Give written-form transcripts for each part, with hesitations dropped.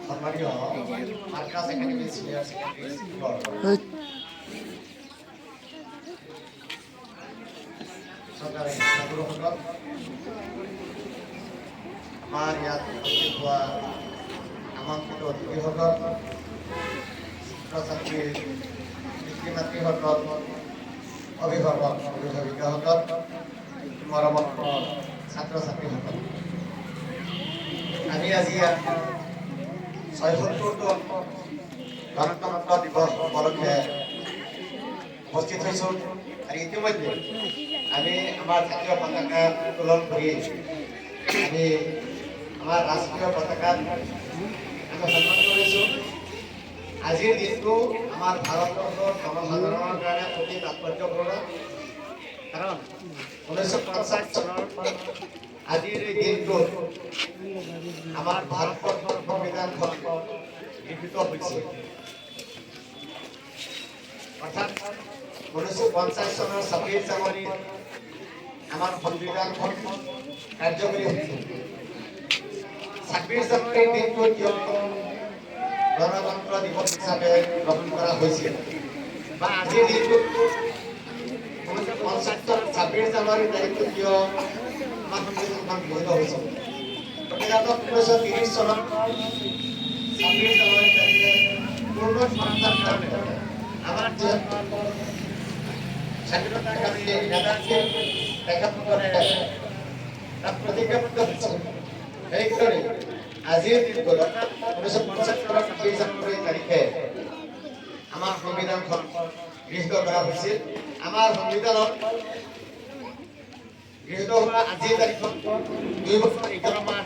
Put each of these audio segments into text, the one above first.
সম্মানীয় মাৰ্কাস academy senior secondary স্কুলৰ চৰকাৰী শিক্ষাগুৰুসকল, আমাৰ ইয়াত উপস্থিত হোৱা আমন্ত্ৰিত অতিথিসকল, ছাত্ৰ ছাত্ৰীৰ পিতৃ মাতৃসকল, অভিভাৱক অভিভাৱিকাসকল, মৰমৰ ছাত্ৰ ছাত্ৰীসকল, আমি আজি ৭৬তম গণতন্ত্ৰ দিৱস উপলক্ষে উপস্থিত হৈছোঁ আৰু ইতিমধ্যে আমি আমাৰ জাতীয় পতাকা উত্তোলন কৰি আমি আমাৰ ৰাষ্ট্ৰীয় পতাকাত আমি সন্মান কৰিছোঁ। আজিৰ দিনটো আমাৰ ভাৰতবৰ্ষৰ জনসাধাৰণৰ কাৰণে অতি তাৎপৰ্যপূৰ্ণ, কাৰণ ১৯৫০ চনৰ আজিৰ এই দিনটোত আমাৰ ভাৰতবৰ্ষৰ সংবিধানখন গৃহীত হৈছে। অৰ্থাৎ ১৯৫০ চনৰ ২৬ জানুৱাৰীত আমাৰ সংবিধানখন কাৰ্যকৰী হৈছে। ২৬ জানুৱাৰীৰ দিনটো কিয় গণতন্ত্ৰ দিৱস হিচাপে গ্ৰহণ কৰা হৈছিল বা আজিৰ দিনটোত ১৯৫০ চনৰ ২৬ জানুৱাৰীৰ তাৰিখটো কিয় আমাৰ সংবিধানখন গৃহীত হৈছিল? প্ৰকৃততে ১৯৩০ চনৰ ২৬ জানুৱাৰী তাৰিখে পূৰ্ণ স্বাধীনতাৰ কাৰণে আমাৰ স্বাধীনতাকামী নেতাজী তেখেতসকলে তাত প্ৰতিজ্ঞাবদ্ধ হৈছিল। সেইদৰে আজিৰ দিনটোত ১৯৫০ চনৰ ২৬ জানুৱাৰী তাৰিখে আমাৰ সংবিধানখন গৃহীত কৰা হৈছিল। আমাৰ সংবিধানত গৃহীত হোৱা আজিৰ তাৰিখত ২ বছৰ ১১ মাহ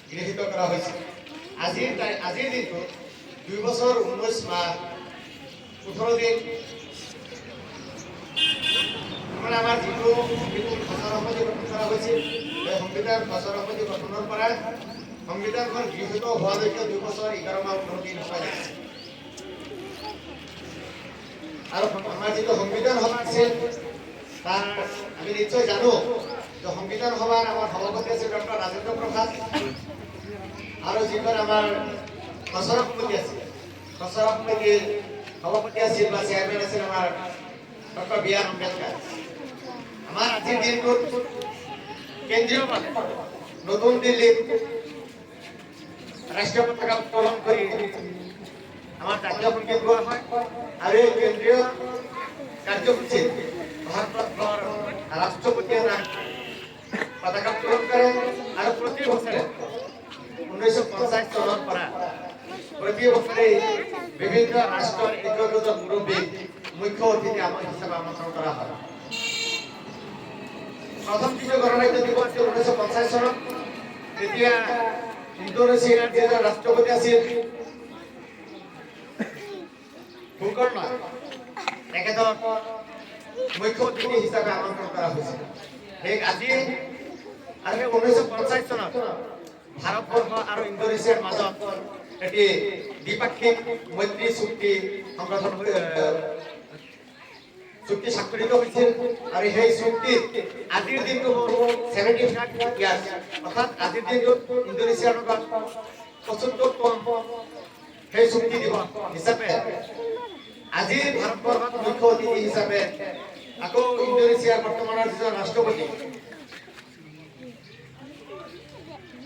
গৃহীত কৰা হৈছিল। আজিৰ দিনটোত ২ বছৰ ১৯ মাহ ১৮ দিন আমাৰ যিটো খচৰাসমিতি গঠন কৰা হৈছিল, সেই সংবিধান খচৰাসমিতি গঠনৰ পৰা সংবিধানখন গৃহীত হোৱালৈকে ২ বছৰ ১১ মাহ ১৮ দিন সময় লাগিছিল। আৰু আমাৰ যিটো সংবিধান সভা আছিল, তাৰ আমি নিশ্চয় জানো যে সংবিধান সভাৰ আমাৰ সভাপতি আছিল ডক্টৰ ৰাজেন্দ্ৰ প্ৰসাদ, আৰু যিখন আমাৰ খচৰা সমিতি আছিল, খচৰা সমিতিৰ সভাপতি আছিল বা চেয়াৰমেন আছিল আমাৰ ডক্টৰ বি.আৰ. আম্বেদকাৰ। আমাৰ আজিৰ দিনটোত কেন্দ্ৰীয়ভাৱে নতুন দিল্লীত ৰাষ্ট্ৰীয় পতাকা উত্তোলন কৰি আমাৰ জাতীয় সংগীত গোৱা হয়, আৰু এই কেন্দ্ৰীয় কাৰ্যসূচীত ভাৰতবৰ্ষৰ ৰাষ্ট্ৰপতিয়ে পতাকা উত্তোলন কৰে। আৰু প্ৰতি বছৰে ১৯৫০ চনৰ পৰা প্ৰতি বছৰে বিভিন্ন ৰাষ্ট্ৰৰ একীকৃত মুৰব্বীক মুখ্য অতিথি হিচাপে আমন্ত্ৰণ কৰা হয়। প্ৰথম যিটো গণৰাজ্য দিৱস আছিল ১৯৫০ চনত, তেতিয়া ইণ্ডোনেছিয়াৰ যিজন ৰাষ্ট্ৰপতি আছিল সুকৰ্ণ, তেখেতক মুখ্য অতিথি হিচাপে আমন্ত্ৰণ কৰা হৈছিল। সেই আজি আৰু ১৯৫০ চনত ভাৰতবৰ্ষ আৰু ইণ্ডোনেছিয়াৰ মাজত এটি দ্বিপাক্ষিক মৈত্ৰী চুক্তি স্বাক্ষৰিত হৈছিল, আৰু সেই চুক্তিত আজিৰ দিনটো 75 ইয়াৰ্ছ, অৰ্থাৎ আজিৰ দিনটোত ইণ্ডোনেছিয়াৰ লগত ৭৫তম সেই চুক্তি দিৱস হিচাপে আজি ভাৰতবৰ্ষত মুখ্য অতিথি হিচাপে আকৌ ইণ্ডোনেছিয়াৰ বৰ্তমানৰ যিজন ৰাষ্ট্ৰপতি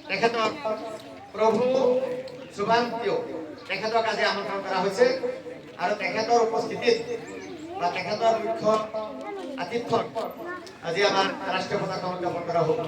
তেখেতক প্ৰভু সুবান্তিও তেখেতক আজি আমন্ত্ৰণ কৰা হৈছে, আৰু তেখেতৰ উপস্থিতিত বা তেখেতৰ মুখ্য আতিথ্যত আজি আমাৰ ৰাষ্ট্ৰীয় পতাকা উত্তোলন কৰা হ'ব।